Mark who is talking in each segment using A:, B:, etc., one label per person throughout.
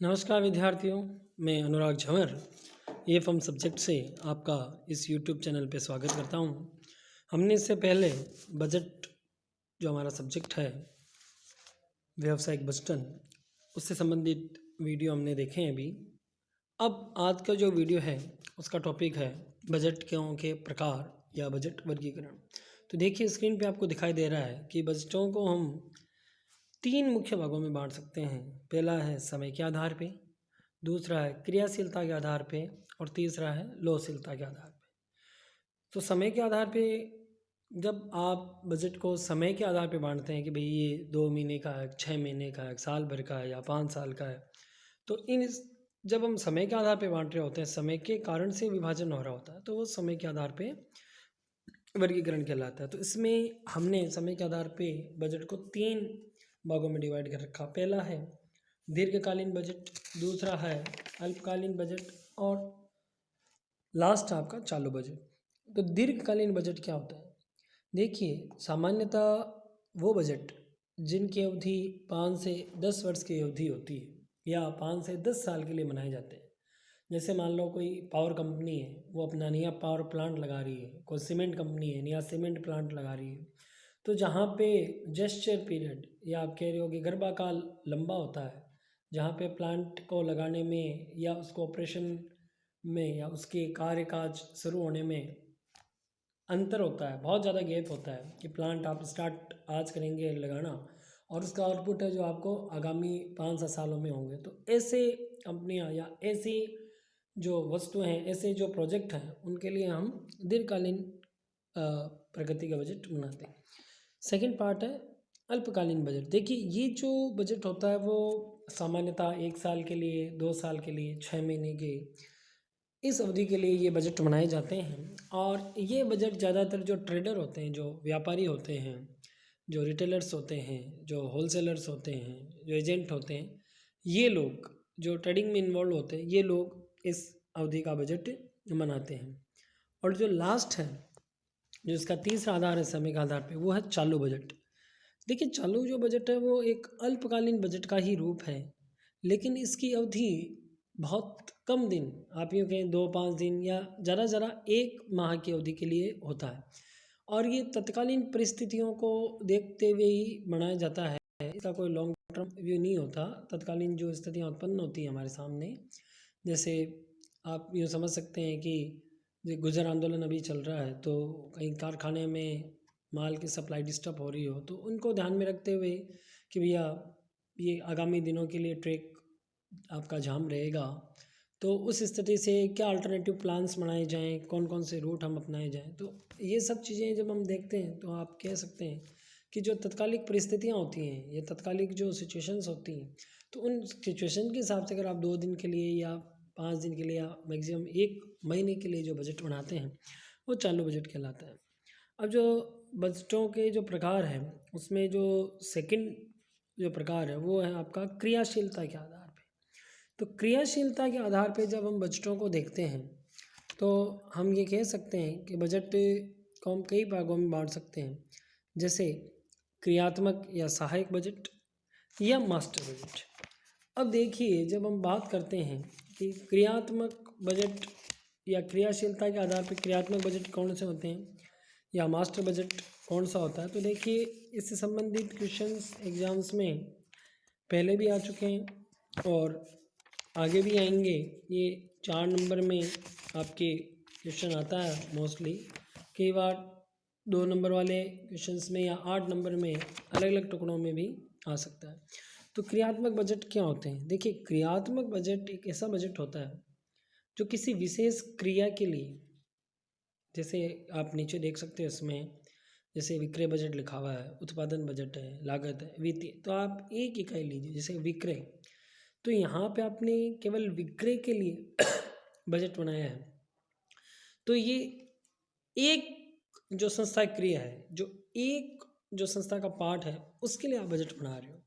A: नमस्कार विद्यार्थियों, मैं अनुराग झंवर एएफएम सब्जेक्ट से आपका इस यूट्यूब चैनल पे स्वागत करता हूँ। हमने इससे पहले बजट जो हमारा सब्जेक्ट है व्यावसायिक बजटन उससे संबंधित वीडियो हमने देखे हैं अभी। अब आज का जो वीडियो है उसका टॉपिक है बजटों के प्रकार या बजट वर्गीकरण। तो देखिए स्क्रीन पे आपको दिखाई दे रहा है कि बजटों को हम 3 मुख्य भागों में बांट सकते हैं। पहला है समय के आधार पे, दूसरा है क्रियाशीलता के आधार पे और तीसरा है लोहशीलता के आधार पे। तो समय के आधार पे जब आप बजट को समय के आधार पे बांटते हैं कि भाई ये 2 महीने का है, 6 महीने का है, साल भर का है या 5 साल का है, तो जब हम समय के आधार पे बांट रहे होते हैं, समय के कारण से विभाजन हो रहा होता है, तो वो समय के आधार पे वर्गीकरण कहलाता है। तो इसमें हमने समय के आधार पे बजट को 3 भागों में डिवाइड कर रखा। पहला है दीर्घकालीन बजट, दूसरा है अल्पकालीन बजट और लास्ट आपका चालू बजट। तो दीर्घकालीन बजट क्या होता है? देखिए सामान्यतः वो बजट जिनकी अवधि 5 से 10 वर्ष की अवधि होती है या 5 से 10 साल के लिए बनाए जाते हैं। जैसे मान लो कोई पावर कंपनी है, वो अपना नया पावर प्लांट लगा रही है, कोई सीमेंट कंपनी है नया सीमेंट प्लांट लगा रही है, तो जहाँ पे जेस्चर पीरियड या आप कह रहे हो कि गर्भाकाल लंबा होता है, जहाँ पे प्लांट को लगाने में या उसको ऑपरेशन में या उसके कार्य काज शुरू होने में अंतर होता है, बहुत ज़्यादा गैप होता है कि प्लांट आप स्टार्ट आज करेंगे लगाना और उसका आउटपुट है जो आपको आगामी 5 सालों में होंगे। तो ऐसे कंपनियां या ऐसी जो वस्तुएं हैं, ऐसे जो प्रोजेक्ट हैं, उनके लिए हम दीर्घकालीन प्रगति का बजट बनाते हैं। सेकंड पार्ट है अल्पकालीन बजट। देखिए ये जो बजट होता है वो सामान्यतः 1 साल के लिए, 2 साल के लिए, 6 महीने के इस अवधि के लिए ये बजट बनाए जाते हैं। और ये बजट ज़्यादातर जो ट्रेडर होते हैं, जो व्यापारी होते हैं, जो रिटेलर्स होते हैं, जो होलसेलर्स होते हैं, जो एजेंट होते हैं, ये लोग जो ट्रेडिंग में इन्वॉल्व होते हैं, ये लोग इस अवधि का बजट बनाते हैं। और जो लास्ट है, जो इसका तीसरा आधार है समय के आधार पे, वो है चालू बजट। देखिए चालू जो बजट है वो एक अल्पकालीन बजट का ही रूप है, लेकिन इसकी अवधि बहुत कम दिन, आप यूँ कहें 2-5 दिन या ज़्यादा से ज़्यादा 1 माह की अवधि के लिए होता है। और ये तत्कालीन परिस्थितियों को देखते हुए ही बनाया जाता है, इसका कोई लॉन्ग टर्म व्यू नहीं होता। तत्कालीन जो स्थितियाँ उत्पन्न होती हैं हमारे सामने, जैसे आप यूँ समझ सकते हैं कि ये गुजर आंदोलन अभी चल रहा है, तो कहीं कारखाने में माल की सप्लाई डिस्टर्ब हो रही हो, तो उनको ध्यान में रखते हुए कि भैया ये आगामी दिनों के लिए ट्रैक आपका जाम रहेगा, तो उस स्थिति से क्या अल्टरनेटिव प्लान्स बनाए जाएँ, कौन कौन से रूट हम अपनाए जाएँ। तो ये सब चीज़ें जब हम देखते हैं तो आप कह सकते हैं कि जो तत्कालिक परिस्थितियाँ होती हैं, ये तत्कालिक जो सिचुएशंस होती हैं, तो उन सिचुएशन के हिसाब से अगर आप 2 दिन के लिए या 5 दिन के लिए या मैक्सिमम 1 महीने के लिए जो बजट बनाते हैं, वो चालू बजट कहलाता है। अब जो बजटों के जो प्रकार हैं, उसमें जो सेकंड जो प्रकार है वो है आपका क्रियाशीलता के आधार पे। तो क्रियाशीलता के आधार पे जब हम बजटों को देखते हैं तो हम ये कह सकते हैं कि बजट को हम कई भागों में बांट सकते हैं, जैसे क्रियात्मक या सहायक बजट या मास्टर बजट। अब देखिए जब हम बात करते हैं कि क्रियात्मक बजट या क्रियाशीलता के आधार पर क्रियात्मक बजट कौन से होते हैं या मास्टर बजट कौन सा होता है, तो देखिए इससे संबंधित क्वेश्चंस एग्जाम्स में पहले भी आ चुके हैं और आगे भी आएंगे। ये 4 नंबर में आपके क्वेश्चन आता है मोस्टली, कई बार 2 नंबर वाले क्वेश्चंस में या 8 नंबर में अलग अलग टुकड़ों में भी आ सकता है। तो क्रियात्मक बजट क्या होते हैं? देखिए क्रियात्मक बजट एक ऐसा बजट होता है जो किसी विशेष क्रिया के लिए, जैसे आप नीचे देख सकते हैं इसमें, जैसे विक्रय बजट लिखा हुआ है, उत्पादन बजट है, लागत है, वित्तीय। तो आप एक इकाई लीजिए जैसे विक्रय, तो यहाँ पे आपने केवल विक्रय के लिए बजट बनाया है। तो ये एक जो संस्था क्रिया है, जो एक जो संस्था का पार्ट है, उसके लिए आप बजट बना रहे हो।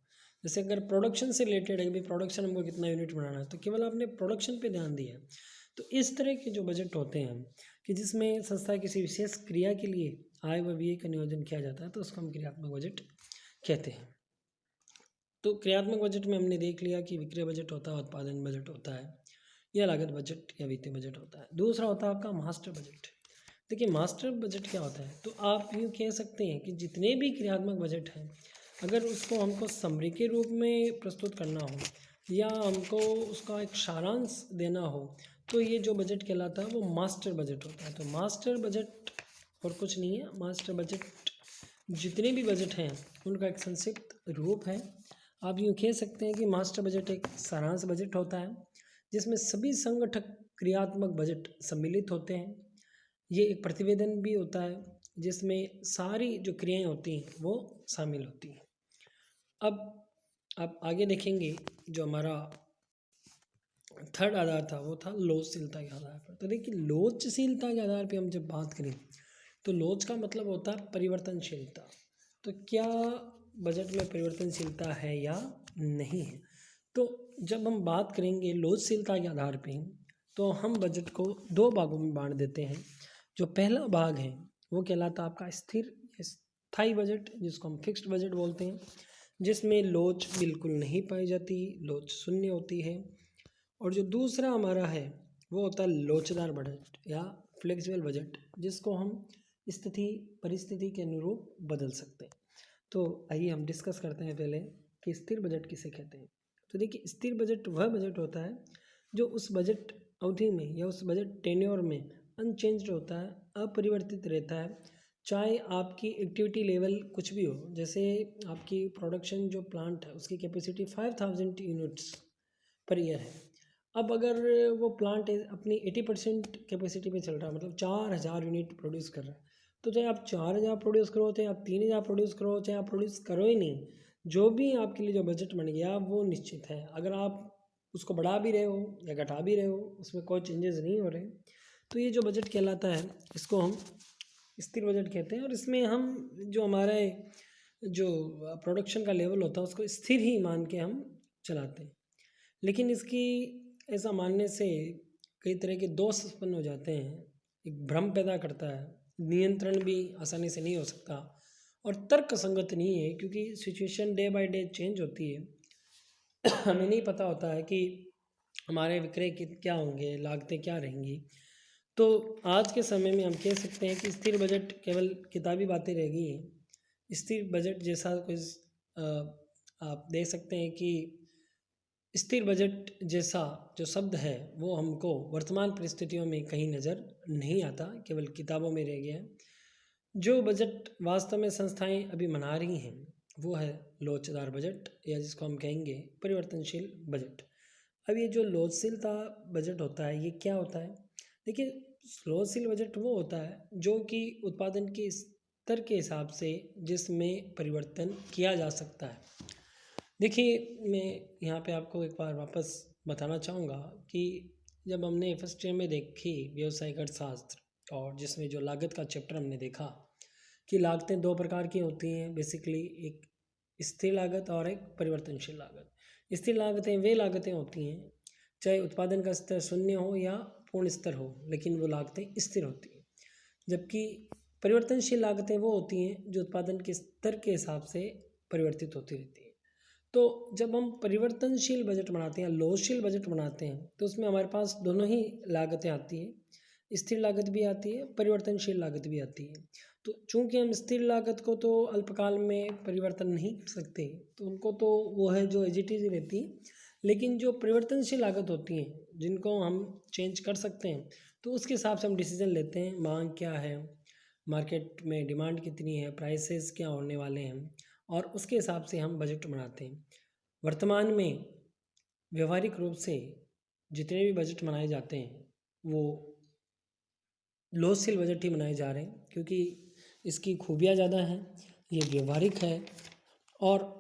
A: जैसे अगर प्रोडक्शन से रिलेटेड है, भाई प्रोडक्शन हमको कितना यूनिट बनाना है, तो केवल आपने प्रोडक्शन पे ध्यान दिया है। तो इस तरह के जो बजट होते हैं कि जिसमें संस्था किसी विशेष क्रिया के लिए आय व व्यय का नियोजन किया जाता है, तो उसको हम क्रियात्मक बजट कहते हैं। तो क्रियात्मक बजट में हमने देख लिया कि विक्रय बजट होता है, उत्पादन बजट होता है, या लागत बजट या वित्तीय बजट होता है। दूसरा होता है आपका मास्टर बजट। देखिए मास्टर बजट क्या होता है, तो आप यूँ कह सकते हैं कि जितने भी क्रियात्मक बजट हैं, अगर उसको हमको समरी के रूप में प्रस्तुत करना हो या हमको उसका एक सारांश देना हो, तो ये जो बजट कहलाता है वो मास्टर बजट होता है। तो मास्टर बजट और कुछ नहीं है, मास्टर बजट जितने भी बजट हैं उनका एक संक्षिप्त रूप है। आप यूँ कह सकते हैं कि मास्टर बजट एक सारांश बजट होता है जिसमें सभी संगठक क्रियात्मक बजट सम्मिलित होते हैं। ये एक प्रतिवेदन भी होता है जिसमें सारी जो क्रियाएं होती हैं वो शामिल होती हैं। अब आप आगे देखेंगे, जो हमारा थर्ड आधार था वो था लोचशीलता के आधार पर। तो देखिए लोचशीलता के आधार पर हम जब बात करें तो लोच का मतलब होता है परिवर्तनशीलता। तो क्या बजट में परिवर्तनशीलता है या नहीं है? तो जब हम बात करेंगे लोचशीलता के आधार पे, तो हम बजट को दो भागों में बांट देते हैं। जो पहला भाग है वो कहलाता है आपका स्थिर स्थायी बजट, जिसको हम फिक्स्ड बजट बोलते हैं, जिसमें लोच बिल्कुल नहीं पाई जाती, लोच शून्य होती है। और जो दूसरा हमारा है वो होता है लोचदार बजट या फ्लेक्सिबल बजट, जिसको हम स्थिति परिस्थिति के अनुरूप बदल सकते हैं। तो आइए हम डिस्कस करते हैं पहले कि स्थिर बजट किसे कहते हैं। तो देखिए स्थिर बजट वह बजट होता है जो उस बजट अवधि में या उस बजट टेन्योर में अनचेंज्ड होता है, अपरिवर्तित रहता है, चाहे आपकी एक्टिविटी लेवल कुछ भी हो। जैसे आपकी प्रोडक्शन जो प्लांट है उसकी कैपेसिटी 5000 यूनिट्स पर ईयर है। अब अगर वो प्लांट अपनी 80% कैपेसिटी पे चल रहा है, मतलब 4000 यूनिट प्रोड्यूस कर रहा है, तो चाहे आप 4000 प्रोड्यूस करो, चाहे आप 3000 प्रोड्यूस करो, चाहे आप प्रोड्यूस करो ही नहीं, जो भी आपके लिए जो बजट बन गया वो निश्चित है। अगर आप उसको बढ़ा भी रहे हो या घटा भी रहे हो, उसमें कोई चेंजेस नहीं हो रहे, तो ये जो बजट कहलाता है इसको हम स्थिर बजट कहते हैं। और इसमें हम जो हमारा जो प्रोडक्शन का लेवल होता है उसको स्थिर ही मान के हम चलाते हैं। लेकिन इसकी ऐसा मानने से कई तरह के दोष उत्पन्न हो जाते हैं, एक भ्रम पैदा करता है, नियंत्रण भी आसानी से नहीं हो सकता और तर्क संगत नहीं है, क्योंकि situation day by day change होती है। हमें नहीं पता होता है कि हमारे विक्रय क्या होंगे, लागतें क्या रहेंगी। तो आज के समय में हम कह सकते हैं कि स्थिर बजट केवल किताबी बातें रह गई हैं। स्थिर बजट जैसा कुछ आप देख सकते हैं कि स्थिर बजट जैसा जो शब्द है वो हमको वर्तमान परिस्थितियों में कहीं नज़र नहीं आता, केवल किताबों में रह गया है। जो बजट वास्तव में संस्थाएं अभी मना रही हैं वो है लोचदार बजट, या जिसको हम कहेंगे परिवर्तनशील बजट। अब ये जो लोचशीलता बजट होता है ये क्या होता है? देखिए लोचशील बजट वो होता है जो कि उत्पादन के स्तर के हिसाब से जिसमें परिवर्तन किया जा सकता है। देखिए मैं यहाँ पे आपको एक बार वापस बताना चाहूँगा कि जब हमने फर्स्ट ईयर में देखी व्यवसायिक अर्थशास्त्र, और जिसमें जो लागत का चैप्टर हमने देखा कि लागतें दो प्रकार की होती हैं बेसिकली, एक स्थिर लागत और एक परिवर्तनशील लागत। स्थिर लागतें वे लागतें होती हैं चाहे उत्पादन का स्तर शून्य हो या पूर्ण स्तर हो, लेकिन वो लागतें स्थिर होती हैं। जबकि परिवर्तनशील लागतें वो होती हैं जो उत्पादन के स्तर के हिसाब से परिवर्तित होती रहती हैं। तो जब हम परिवर्तनशील बजट बनाते हैं, लोचशील बजट बनाते हैं, तो उसमें हमारे पास दोनों ही लागतें आती हैं, स्थिर लागत भी आती है, परिवर्तनशील लागत भी आती है। तो चूंकि हम स्थिर लागत को तो अल्पकाल में परिवर्तन नहीं कर सकते, तो उनको तो वो है जो एज इट इज रहती है। लेकिन जो परिवर्तनशील लागत होती हैं जिनको हम चेंज कर सकते हैं, तो उसके हिसाब से हम डिसीजन लेते हैं, मांग क्या है, मार्केट में डिमांड कितनी है, प्राइसेस क्या होने वाले हैं, और उसके हिसाब से हम बजट बनाते हैं। वर्तमान में व्यवहारिक रूप से जितने भी बजट बनाए जाते हैं वो लोचशील बजट ही बनाए जा रहे हैं, क्योंकि इसकी खूबियाँ ज़्यादा हैं, ये व्यवहारिक है, और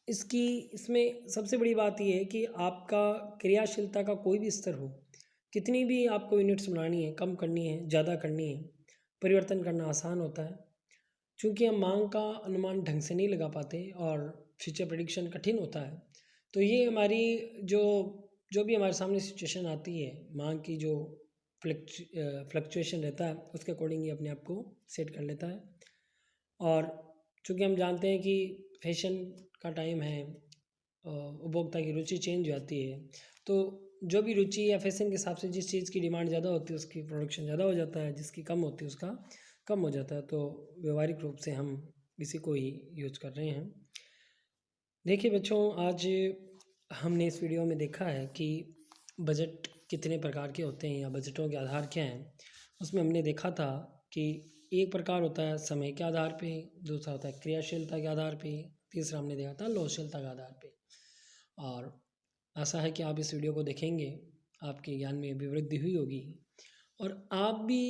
A: इसमें सबसे बड़ी बात ये है कि आपका क्रियाशीलता का कोई भी स्तर हो, कितनी भी आपको यूनिट्स बनानी है, कम करनी है, ज़्यादा करनी है, परिवर्तन करना आसान होता है। चूँकि हम मांग का अनुमान ढंग से नहीं लगा पाते और फ्यूचर प्रेडिक्शन कठिन होता है, तो ये हमारी जो जो भी हमारे सामने सिचुएशन आती है, मांग की जो फ्लक्चुएशन रहता है उसके अकॉर्डिंग ये अपने आप को सेट कर लेता है। और चूँकि हम जानते हैं कि फैशन का टाइम है, उपभोक्ता की रुचि चेंज हो जाती है, तो जो भी रुचि या फैशन के हिसाब से जिस चीज़ की डिमांड ज़्यादा होती है उसकी प्रोडक्शन ज़्यादा हो जाता है, जिसकी कम होती है उसका कम हो जाता है। तो व्यवहारिक रूप से हम इसी को ही यूज कर रहे हैं। देखिए बच्चों, आज हमने इस वीडियो में देखा है कि बजट कितने प्रकार के होते हैं या बजटों के आधार क्या हैं। उसमें हमने देखा था कि एक प्रकार होता है समय के आधार पे, दूसरा होता है क्रियाशीलता के आधार पे, तीसरा हमने देखा था लोकशीलता के आधार पे। और आशा है कि आप इस वीडियो को देखेंगे, आपके ज्ञान में भी वृद्धि हुई होगी। और आप भी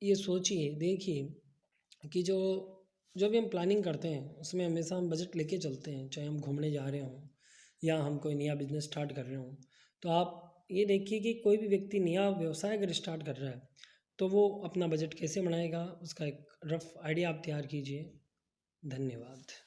A: ये सोचिए, देखिए कि जो भी हम प्लानिंग करते हैं उसमें हमेशा हम बजट लेके चलते हैं, चाहे हम घूमने जा रहे हों या हम कोई नया बिजनेस स्टार्ट कर रहे हों। तो आप ये देखिए कि कोई भी व्यक्ति नया व्यवसाय अगर स्टार्ट कर रहा है तो वो अपना बजट कैसे बनाएगा, उसका एक रफ आइडिया आप तैयार कीजिए। धन्यवाद।